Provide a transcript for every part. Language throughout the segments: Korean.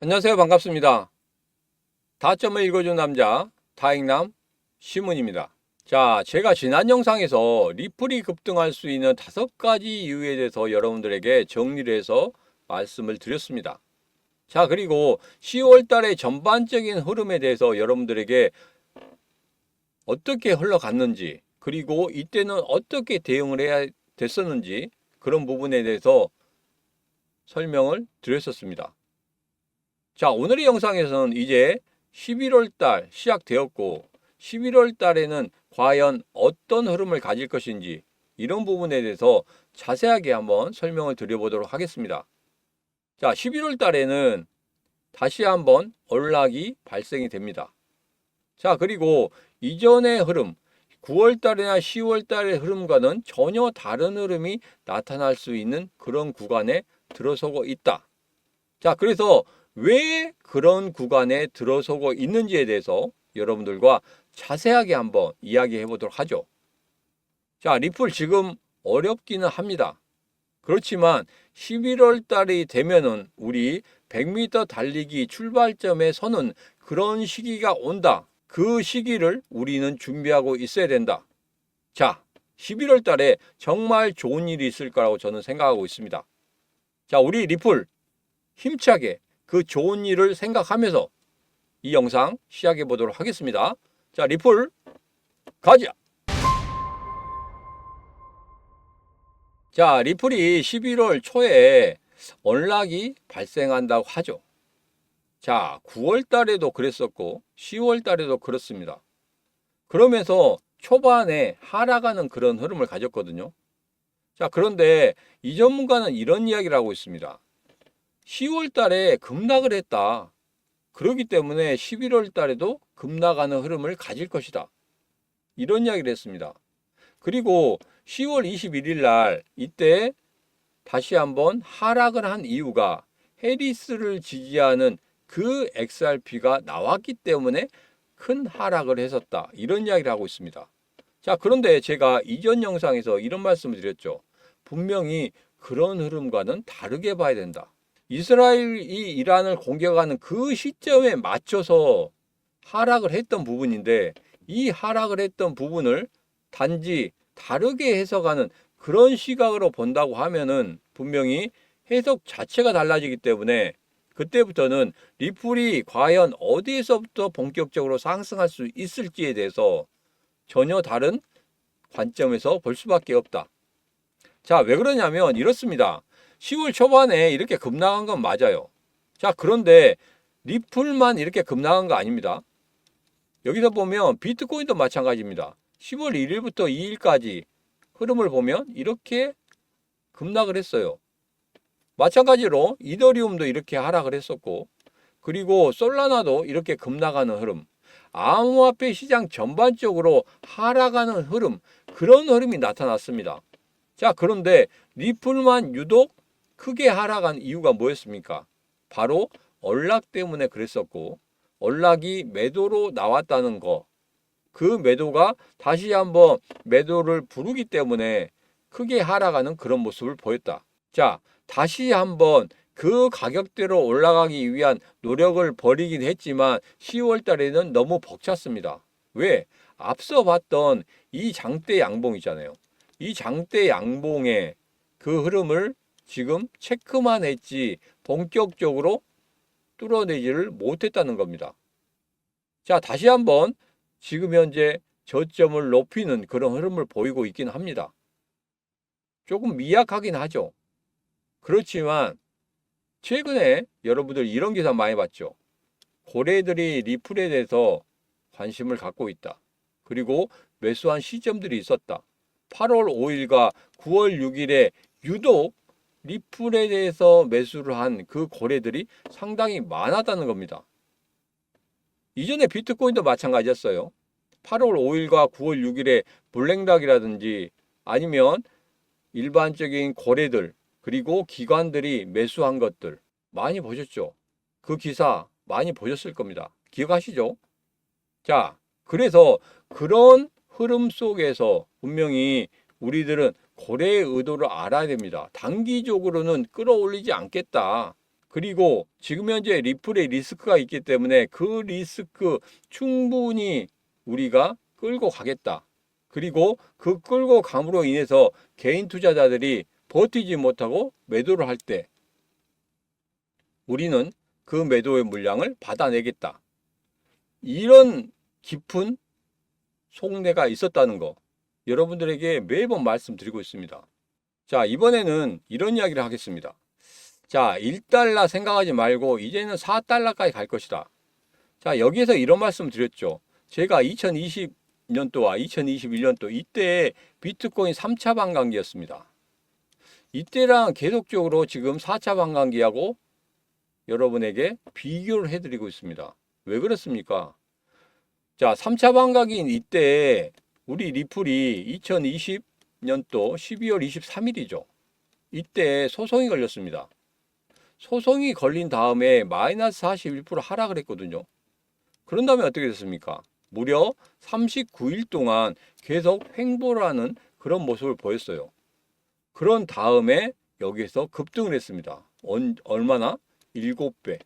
안녕하세요. 반갑습니다. 다점을 읽어준 남자 다익남 시문입니다. 자, 제가 지난 영상에서 리플이 급등할 수 있는 5가지 이유에 대해서 여러분들에게 정리를 해서 말씀을 드렸습니다. 자, 그리고 10월 달의 전반적인 흐름에 대해서 여러분들에게 어떻게 흘러갔는지, 그리고 이때는 어떻게 대응을 해야 됐었는지 그런 부분에 대해서 설명을 드렸었습니다. 자, 오늘의 영상에서는 이제 11월 달 시작되었고 11월 달에는 과연 어떤 흐름을 가질 것인지 이런 부분에 대해서 자세하게 한번 설명을 드려보도록 하겠습니다. 자, 11월 달에는 다시 한번 언락이 발생이 됩니다. 자, 그리고 이전의 흐름 9월 달이나 10월 달의 흐름과는 전혀 다른 흐름이 나타날 수 있는 그런 구간에 들어서고 있다. 자, 그래서 왜 그런 구간에 들어서고 있는지에 대해서 여러분들과 자세하게 한번 이야기해 보도록 하죠. 자, 리플 지금 어렵기는 합니다. 그렇지만 11월 달이 되면은 우리 100m 달리기 출발점에 서는 그런 시기가 온다. 그 시기를 우리는 준비하고 있어야 된다. 자, 11월 달에 정말 좋은 일이 있을 거라고 저는 생각하고 있습니다. 자, 우리 리플 힘차게 그 좋은 일을 생각하면서 이 영상 시작해 보도록 하겠습니다. 자, 리플 가자. 자, 리플이 11월 초에 언락이 발생한다고 하죠. 자, 9월 달에도 그랬었고 10월 달에도 그렇습니다. 그러면서 초반에 하락하는 그런 흐름을 가졌거든요. 자, 그런데 이 전문가는 이런 이야기를 하고 있습니다. 10월 달에 급락을 했다. 그렇기 때문에 11월 달에도 급락하는 흐름을 가질 것이다. 이런 이야기를 했습니다. 그리고 10월 21일 날 이때 다시 한번 하락을 한 이유가 해리스를 지지하는 그 XRP가 나왔기 때문에 큰 하락을 했었다. 이런 이야기를 하고 있습니다. 자, 그런데 제가 이전 영상에서 이런 말씀을 드렸죠. 분명히 그런 흐름과는 다르게 봐야 된다. 이스라엘이 이란을 공격하는 그 시점에 맞춰서 하락을 했던 부분인데 이 하락을 했던 부분을 단지 다르게 해석하는 그런 시각으로 본다고 하면은 분명히 해석 자체가 달라지기 때문에 그때부터는 리플이 과연 어디에서부터 본격적으로 상승할 수 있을지에 대해서 전혀 다른 관점에서 볼 수밖에 없다. 자, 왜 그러냐면 이렇습니다. 10월 초반에 이렇게 급락한 건 맞아요. 자, 그런데 리플만 이렇게 급락한 거 아닙니다. 여기서 보면 비트코인도 마찬가지입니다. 10월 1일부터 2일까지 흐름을 보면 이렇게 급락을 했어요. 마찬가지로 이더리움도 이렇게 하락을 했었고, 그리고 솔라나도 이렇게 급락하는 흐름, 암호화폐 시장 전반적으로 하락하는 흐름, 그런 흐름이 나타났습니다. 자, 그런데 리플만 유독 크게 하락한 이유가 뭐였습니까? 바로 언락 때문에 그랬었고, 언락이 매도로 나왔다는 거, 그 매도가 다시 한번 매도를 부르기 때문에 크게 하락하는 그런 모습을 보였다. 자, 다시 한번 그 가격대로 올라가기 위한 노력을 벌이긴 했지만 10월 달에는 너무 벅찼습니다. 왜? 앞서 봤던 이 장대 양봉이잖아요. 이 장대 양봉의 그 흐름을 지금 체크만 했지 본격적으로 뚫어내지를 못했다는 겁니다. 자, 다시 한번 지금 현재 저점을 높이는 그런 흐름을 보이고 있긴 합니다. 조금 미약하긴 하죠. 그렇지만 최근에 여러분들 이런 기사 많이 봤죠. 고래들이 리플에 대해서 관심을 갖고 있다. 그리고 매수한 시점들이 있었다. 8월 5일과 9월 6일에 유독 리플에 대해서 매수를 한 그 고래들이 상당히 많았다는 겁니다. 이전에 비트코인도 마찬가지였어요. 8월 5일과 9월 6일에 블랙락이라든지 아니면 일반적인 거래들 그리고 기관들이 매수한 것들 많이 보셨죠? 그 기사 많이 보셨을 겁니다. 기억하시죠? 자, 그래서 그런 흐름 속에서 분명히 우리들은 거래의 의도를 알아야 됩니다. 단기적으로는 끌어올리지 않겠다. 그리고 지금 현재 리플의 리스크가 있기 때문에 그 리스크 충분히 우리가 끌고 가겠다. 그리고 그 끌고 감으로 인해서 개인 투자자들이 버티지 못하고 매도를 할 때 우리는 그 매도의 물량을 받아내겠다. 이런 깊은 속내가 있었다는 거 여러분들에게 매번 말씀드리고 있습니다. 자, 이번에는 이런 이야기를 하겠습니다. 자, 1달러 생각하지 말고 이제는 4달러까지 갈 것이다. 자, 여기에서 이런 말씀 드렸죠. 제가 2020년도와 2021년도 이때 비트코인 3차 반감기였습니다. 이때랑 계속적으로 지금 4차 반감기하고 여러분에게 비교를 해드리고 있습니다. 왜 그렇습니까? 자, 3차 반감기인 이때 우리 리플이 2020년도 12월 23일이죠. 이때 소송이 걸렸습니다. 소송이 걸린 다음에 마이너스 41% 하락을 했거든요. 그런 다음에 어떻게 됐습니까? 무려 39일 동안 계속 횡보를 하는 그런 모습을 보였어요. 그런 다음에 여기에서 급등을 했습니다. 얼마나? 7배.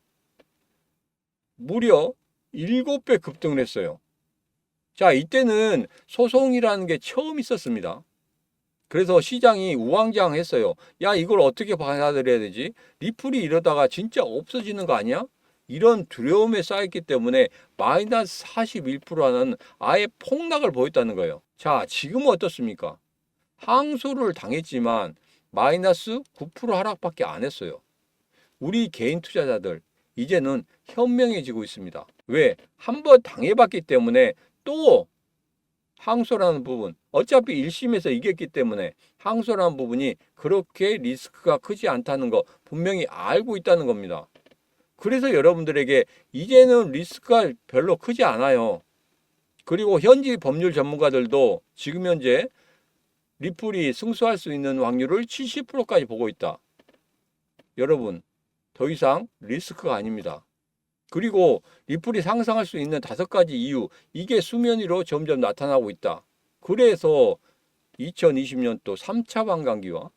무려 7배 급등을 했어요. 자, 이때는 소송이라는 게 처음 있었습니다. 그래서 시장이 우왕좌왕했어요. 야, 이걸 어떻게 받아들여야 되지? 리플이 이러다가 진짜 없어지는 거 아니야? 이런 두려움에 쌓였기 때문에 마이너스 41%라는 아예 폭락을 보였다는 거예요. 자, 지금은 어떻습니까? 항소를 당했지만 마이너스 9% 하락밖에 안 했어요. 우리 개인 투자자들 이제는 현명해지고 있습니다. 왜? 한번 당해봤기 때문에 또 항소라는 부분, 어차피 1심에서 이겼기 때문에 항소라는 부분이 그렇게 리스크가 크지 않다는 거 분명히 알고 있다는 겁니다. 그래서 여러분들에게 이제는 리스크가 별로 크지 않아요. 그리고 현지 법률 전문가들도 지금 현재 리플이 승소할 수 있는 확률을 70%까지 보고 있다. 여러분, 더 이상 리스크가 아닙니다. 그리고 리플이 상승할 수 있는 5가지 이유, 이게 수면 위로 점점 나타나고 있다. 그래서 2020년도 3차 반감기와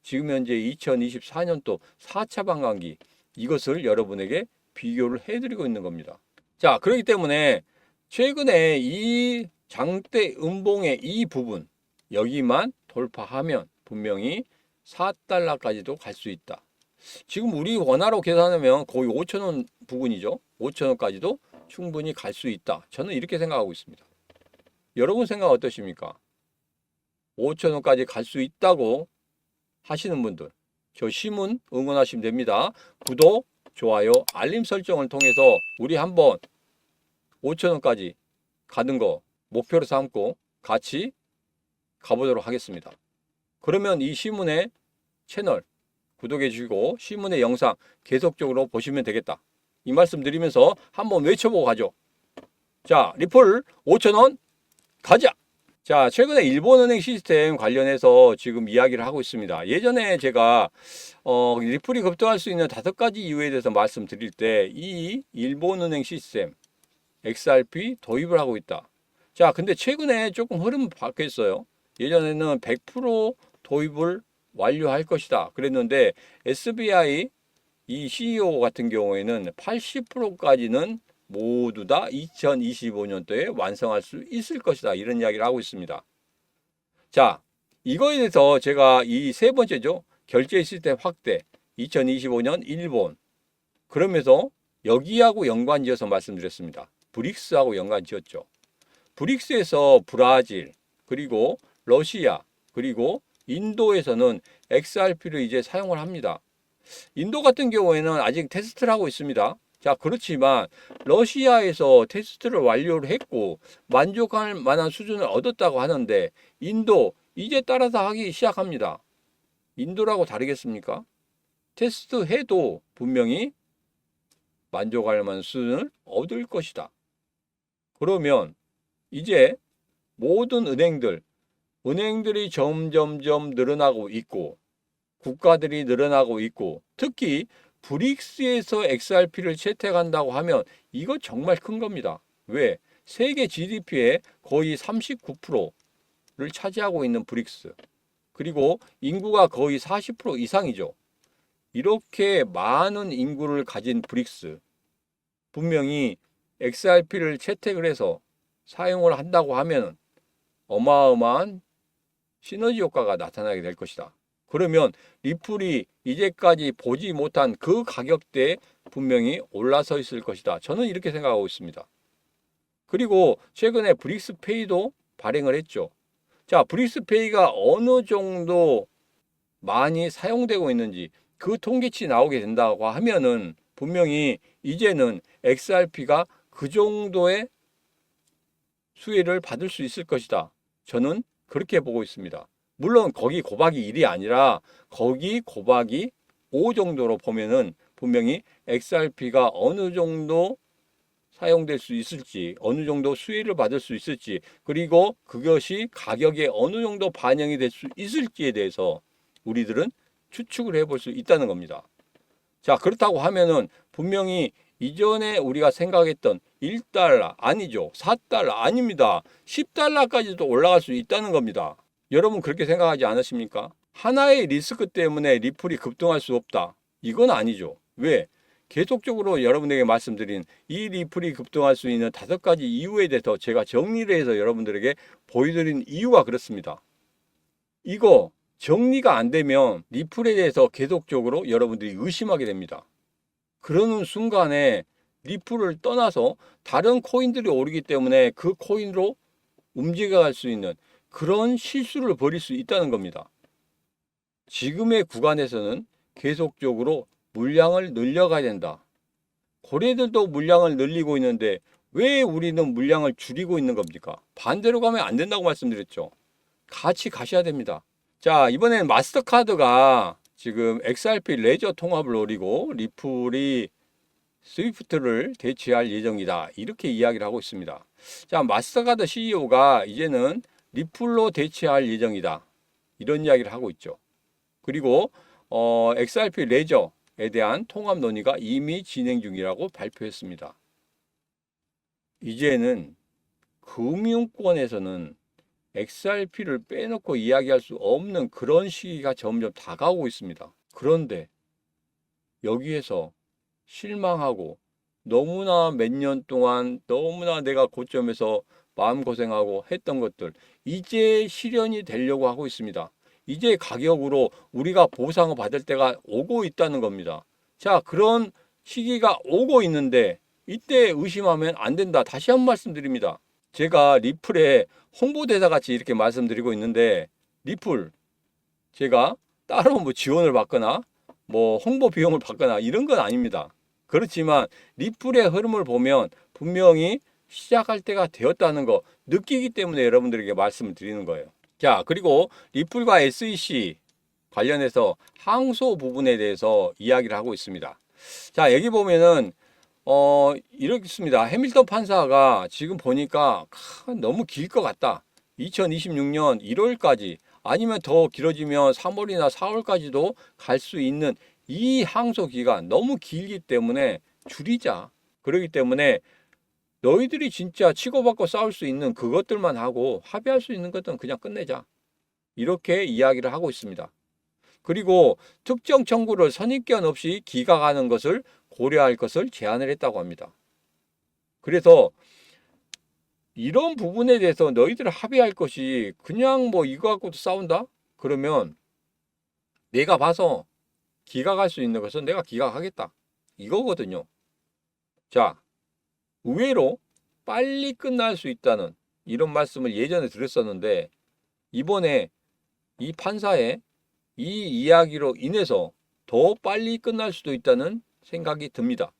지금 현재 2024년도 4차 반감기, 이것을 여러분에게 비교를 해드리고 있는 겁니다. 자, 그렇기 때문에 최근에 이 장대 음봉의 이 부분, 여기만 돌파하면 분명히 4달러까지도 갈 수 있다. 지금 우리 원화로 계산하면 거의 5천원 부근이죠. 5천원까지도 충분히 갈 수 있다. 저는 이렇게 생각하고 있습니다. 여러분 생각 어떠십니까? 5천원까지 갈 수 있다고 하시는 분들, 저 시문 응원하시면 됩니다. 구독, 좋아요, 알림 설정을 통해서 우리 한번 5천원까지 가는 거 목표로 삼고 같이 가보도록 하겠습니다. 그러면 이 시문의 채널 구독해 주시고 시문의 영상 계속적으로 보시면 되겠다. 이 말씀 드리면서 한번 외쳐보고 가죠. 자, 리플 5천원 가자! 자, 최근에 일본은행 시스템 관련해서 지금 이야기를 하고 있습니다. 예전에 제가 리플이 급등할 수 있는 5가지 이유에 대해서 말씀드릴 때 이 일본은행 시스템 XRP 도입을 하고 있다. 자, 근데 최근에 조금 흐름이 바뀌었어요. 예전에는 100% 도입을 완료할 것이다 그랬는데 SBI 이 CEO 같은 경우에는 80%까지는 모두 다 2025년도에 완성할 수 있을 것이다, 이런 이야기를 하고 있습니다. 자, 이거에 대해서 제가 이 세 번째죠, 결제 시스템 확대 2025년 일본, 그러면서 여기하고 연관지어서 말씀드렸습니다. 브릭스하고 연관지었죠. 브릭스에서 브라질, 그리고 러시아, 그리고 인도에서는 XRP를 이제 사용을 합니다. 인도 같은 경우에는 아직 테스트를 하고 있습니다. 자, 그렇지만 러시아에서 테스트를 완료를 했고 만족할 만한 수준을 얻었다고 하는데 인도 이제 따라서 하기 시작합니다. 인도라고 다르겠습니까? 테스트해도 분명히 만족할 만한 수준을 얻을 것이다. 그러면 이제 모든 은행들이 점점점 늘어나고 있고 국가들이 늘어나고 있고 특히 브릭스에서 XRP를 채택한다고 하면 이거 정말 큰 겁니다. 왜? 세계 GDP의 거의 39%를 차지하고 있는 브릭스, 그리고 인구가 거의 40% 이상이죠. 이렇게 많은 인구를 가진 브릭스, 분명히 XRP를 채택을 해서 사용을 한다고 하면 어마어마한 시너지 효과가 나타나게 될 것이다. 그러면 리플이 이제까지 보지 못한 그 가격대에 분명히 올라서 있을 것이다. 저는 이렇게 생각하고 있습니다. 그리고 최근에 브릭스페이도 발행을 했죠. 자, 브릭스페이가 어느 정도 많이 사용되고 있는지 그 통계치 나오게 된다고 하면은 분명히 이제는 XRP가 그 정도의 수혜를 받을 수 있을 것이다. 저는 그렇게 보고 있습니다. 물론 거기 곱하기 1이 아니라 거기 곱하기 5 정도로 보면은 분명히 XRP가 어느 정도 사용될 수 있을지, 어느 정도 수혜를 받을 수 있을지, 그리고 그것이 가격에 어느 정도 반영이 될 수 있을지에 대해서 우리들은 추측을 해볼 수 있다는 겁니다. 자, 그렇다고 하면은 분명히 이전에 우리가 생각했던 1달러 아니죠. 4달러 아닙니다. 10달러까지도 올라갈 수 있다는 겁니다. 여러분 그렇게 생각하지 않으십니까? 하나의 리스크 때문에 리플이 급등할 수 없다. 이건 아니죠. 왜? 계속적으로 여러분에게 말씀드린 이 리플이 급등할 수 있는 5가지 이유에 대해서 제가 정리를 해서 여러분들에게 보여드린 이유가 그렇습니다. 이거 정리가 안 되면 리플에 대해서 계속적으로 여러분들이 의심하게 됩니다. 그러는 순간에 리플을 떠나서 다른 코인들이 오르기 때문에 그 코인으로 움직여갈 수 있는 그런 실수를 벌일 수 있다는 겁니다. 지금의 구간에서는 계속적으로 물량을 늘려가야 된다. 고래들도 물량을 늘리고 있는데 왜 우리는 물량을 줄이고 있는 겁니까? 반대로 가면 안 된다고 말씀드렸죠. 같이 가셔야 됩니다. 자, 이번엔 마스터카드가 지금 XRP 레저 통합을 노리고 리플이 스위프트를 대체할 예정이다. 이렇게 이야기를 하고 있습니다. 자, 마스터카드 CEO가 이제는 리플로 대체할 예정이다. 이런 이야기를 하고 있죠. 그리고 XRP 레저에 대한 통합 논의가 이미 진행 중이라고 발표했습니다. 이제는 금융권에서는 XRP를 빼놓고 이야기할 수 없는 그런 시기가 점점 다가오고 있습니다. 그런데 여기에서 실망하고 너무나 몇 년 동안 너무나 내가 고점에서 마음고생하고 했던 것들 이제 실현이 되려고 하고 있습니다. 이제 가격으로 우리가 보상을 받을 때가 오고 있다는 겁니다. 자, 그런 시기가 오고 있는데 이때 의심하면 안 된다. 다시 한 번 말씀드립니다. 제가 리플에 홍보대사 같이 이렇게 말씀드리고 있는데 리플 제가 따로 뭐 지원을 받거나 뭐 홍보 비용을 받거나 이런 건 아닙니다. 그렇지만 리플의 흐름을 보면 분명히 시작할 때가 되었다는 거 느끼기 때문에 여러분들에게 말씀을 드리는 거예요. 자, 그리고 리플과 SEC 관련해서 항소 부분에 대해서 이야기를 하고 있습니다. 자, 여기 보면은 이렇습니다. 해밀턴 판사가 지금 보니까 너무 길 것 같다. 2026년 1월까지 아니면 더 길어지면 3월이나 4월까지도 갈 수 있는 이 항소 기간 너무 길기 때문에 줄이자. 그렇기 때문에 너희들이 진짜 치고받고 싸울 수 있는 그것들만 하고 합의할 수 있는 것들은 그냥 끝내자. 이렇게 이야기를 하고 있습니다. 그리고 특정 청구를 선입견 없이 기각하는 것을 고려할 것을 제안을 했다고 합니다. 그래서 이런 부분에 대해서 너희들 합의할 것이 그냥 뭐 이거 갖고도 싸운다? 그러면 내가 봐서 기각할 수 있는 것은 내가 기각하겠다. 이거거든요. 자, 의외로 빨리 끝날 수 있다는 이런 말씀을 예전에 드렸었는데 이번에 이 판사의 이 이야기로 인해서 더 빨리 끝날 수도 있다는 생각이 듭니다.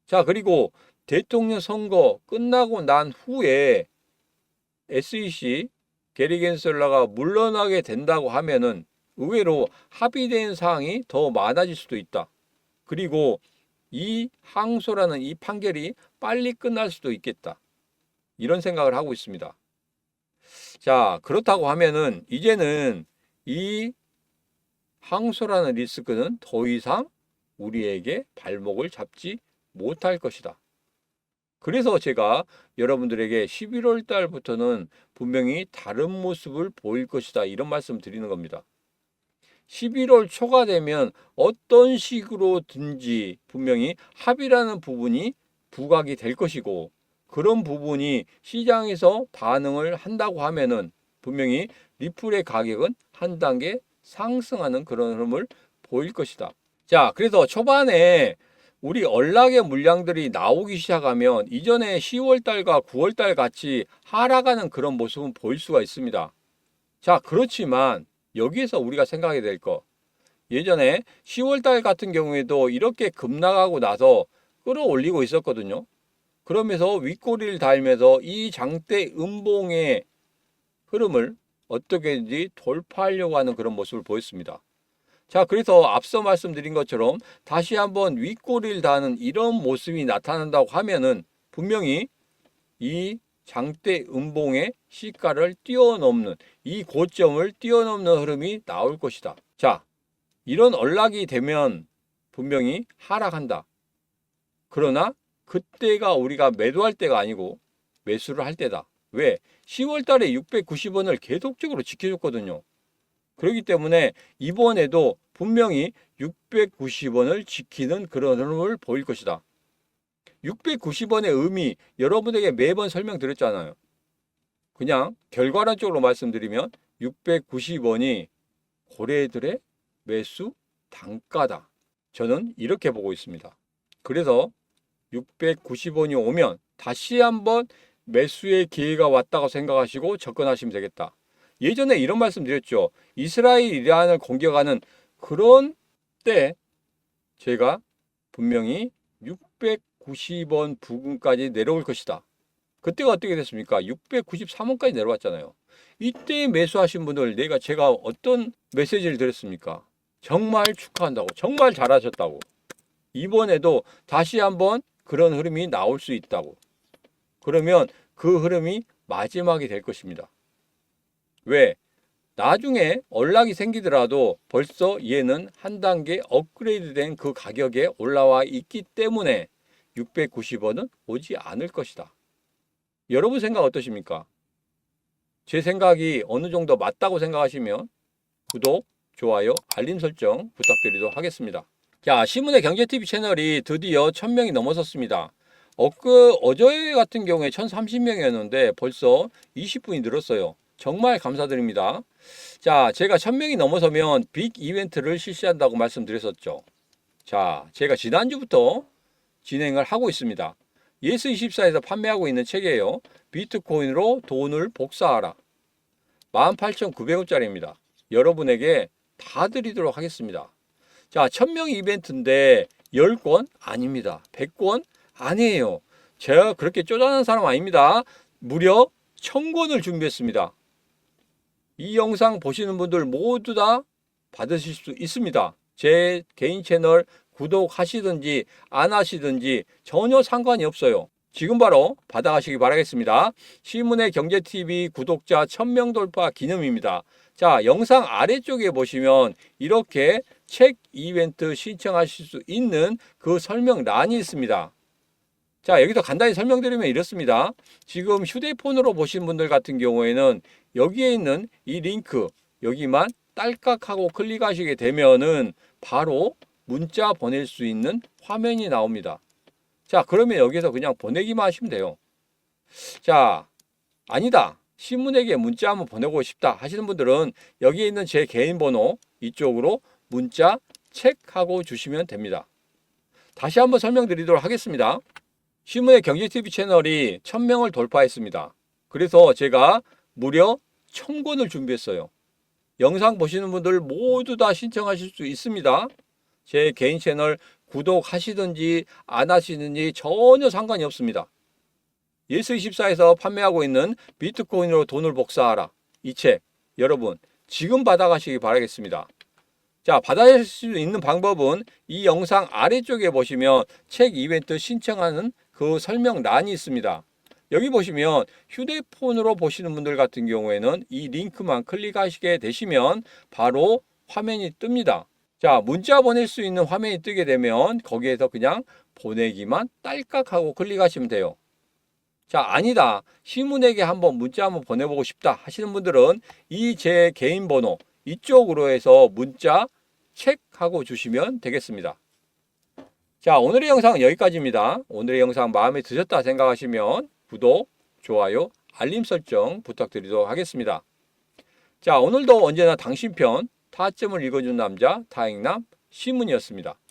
자, 그리고 대통령 선거 끝나고 난 후에 SEC 게리 겐슬러가 물러나게 된다고 하면은 의외로 합의된 사항이 더 많아질 수도 있다. 그리고 이 항소라는 이 판결이 빨리 끝날 수도 있겠다. 이런 생각을 하고 있습니다. 자, 그렇다고 하면은 이제는 이 항소라는 리스크는 더 이상 우리에게 발목을 잡지 못할 것이다. 그래서 제가 여러분들에게 11월 달부터는 분명히 다른 모습을 보일 것이다. 이런 말씀 드리는 겁니다. 11월 초가 되면 어떤 식으로든지 분명히 합의라는 부분이 부각이 될 것이고, 그런 부분이 시장에서 반응을 한다고 하면은 분명히 리플의 가격은 한 단계 상승하는 그런 흐름을 보일 것이다. 자, 그래서 초반에 우리 언락의 물량들이 나오기 시작하면 이전에 10월 달과 9월 달 같이 하락하는 그런 모습은 보일 수가 있습니다. 자, 그렇지만 여기에서 우리가 생각해야 될 거, 예전에 10월 달 같은 경우에도 이렇게 급락하고 나서 끌어올리고 있었거든요. 그러면서 윗꼬리를 달면서 이 장대 음봉의 흐름을 어떻게든지 돌파하려고 하는 그런 모습을 보였습니다. 자, 그래서 앞서 말씀드린 것처럼 다시 한번 윗꼬리를 다는 이런 모습이 나타난다고 하면은 분명히 이 장대 음봉의 시가를 뛰어넘는, 이 고점을 뛰어넘는 흐름이 나올 것이다. 자, 이런 언락이 되면 분명히 하락한다. 그러나 그때가 우리가 매도할 때가 아니고 매수를 할 때다. 왜? 10월 달에 690원을 계속적으로 지켜줬거든요. 그렇기 때문에 이번에도 분명히 690원을 지키는 그런 흐름을 보일 것이다. 690원의 의미 여러분에게 매번 설명드렸잖아요. 그냥 결과론적으로 말씀드리면 690원이 고래들의 매수 단가다. 저는 이렇게 보고 있습니다. 그래서 690원이 오면 다시 한번 매수의 기회가 왔다고 생각하시고 접근하시면 되겠다. 예전에 이런 말씀 드렸죠. 이스라엘 이란을 공격하는 그런 때 제가 분명히 690원 부근까지 내려올 것이다. 그때가 어떻게 됐습니까? 693원까지 내려왔잖아요. 이때 매수하신 분들 제가 어떤 메시지를 드렸습니까? 정말 축하한다고, 정말 잘하셨다고, 이번에도 다시 한번 그런 흐름이 나올 수 있다고. 그러면 그 흐름이 마지막이 될 것입니다. 왜? 나중에 언락이 생기더라도 벌써 얘는 한 단계 업그레이드된 그 가격에 올라와 있기 때문에 690원은 오지 않을 것이다. 여러분 생각 어떠십니까? 제 생각이 어느 정도 맞다고 생각하시면 구독, 좋아요, 알림 설정 부탁드리도록 하겠습니다. 자, 신문의 경제TV 채널이 드디어 1000명이 넘어섰습니다. 어제 같은 경우에 1030명이었는데 벌써 20분이 늘었어요. 정말 감사드립니다. 자, 제가 1000명이 넘어서면 빅 이벤트를 실시한다고 말씀드렸었죠. 자, 제가 지난주부터 진행을 하고 있습니다. 예스24에서 판매하고 있는 책이에요. 비트코인으로 돈을 복사하라. 18,900원짜리입니다. 여러분에게 다 드리도록 하겠습니다. 자, 1000명 이벤트인데 10권 아닙니다. 100권 아니에요. 제가 그렇게 쪼잔한 사람 아닙니다. 무려 1000권을 준비했습니다. 이 영상 보시는 분들 모두 다 받으실 수 있습니다. 제 개인 채널 구독하시든지 안 하시든지 전혀 상관이 없어요. 지금 바로 받아가시기 바라겠습니다. 신문의 경제TV 구독자 1000명 돌파 기념입니다. 자, 영상 아래쪽에 보시면 이렇게 책 이벤트 신청하실 수 있는 그 설명란이 있습니다. 자, 여기서 간단히 설명드리면 이렇습니다. 지금 휴대폰으로 보신 분들 같은 경우에는 여기에 있는 이 링크, 여기만 딸깍하고 클릭하시게 되면은 바로 문자 보낼 수 있는 화면이 나옵니다. 자, 그러면 여기서 그냥 보내기만 하시면 돼요. 자, 아니다, 신문에게 문자 한번 보내고 싶다 하시는 분들은 여기에 있는 제 개인 번호 이쪽으로 문자 체크하고 주시면 됩니다. 다시 한번 설명드리도록 하겠습니다. 신문의 경제TV 채널이 1000명을 돌파했습니다. 그래서 제가 무려 1000권을 준비했어요. 영상 보시는 분들 모두 다 신청하실 수 있습니다. 제 개인 채널 구독하시든지 안 하시든지 전혀 상관이 없습니다. 예스24에서 판매하고 있는 비트코인으로 돈을 복사하라. 이 책 여러분 지금 받아가시기 바라겠습니다. 자, 받아실 수 있는 방법은 이 영상 아래쪽에 보시면 책 이벤트 신청하는 그 설명란이 있습니다. 여기 보시면 휴대폰으로 보시는 분들 같은 경우에는 이 링크만 클릭하시게 되시면 바로 화면이 뜹니다. 자, 문자 보낼 수 있는 화면이 뜨게 되면 거기에서 그냥 보내기만 딸깍하고 클릭하시면 돼요. 자, 아니다, 신문에게 한번 문자 한번 보내보고 싶다 하시는 분들은 이 제 개인 번호 이쪽으로 해서 문자 체크하고 주시면 되겠습니다. 자, 오늘의 영상은 여기까지입니다. 오늘의 영상 마음에 드셨다 생각하시면 구독, 좋아요, 알림 설정 부탁드리도록 하겠습니다. 자, 오늘도 언제나 당신 편 타점을 읽어준 남자 타행남 시문이었습니다.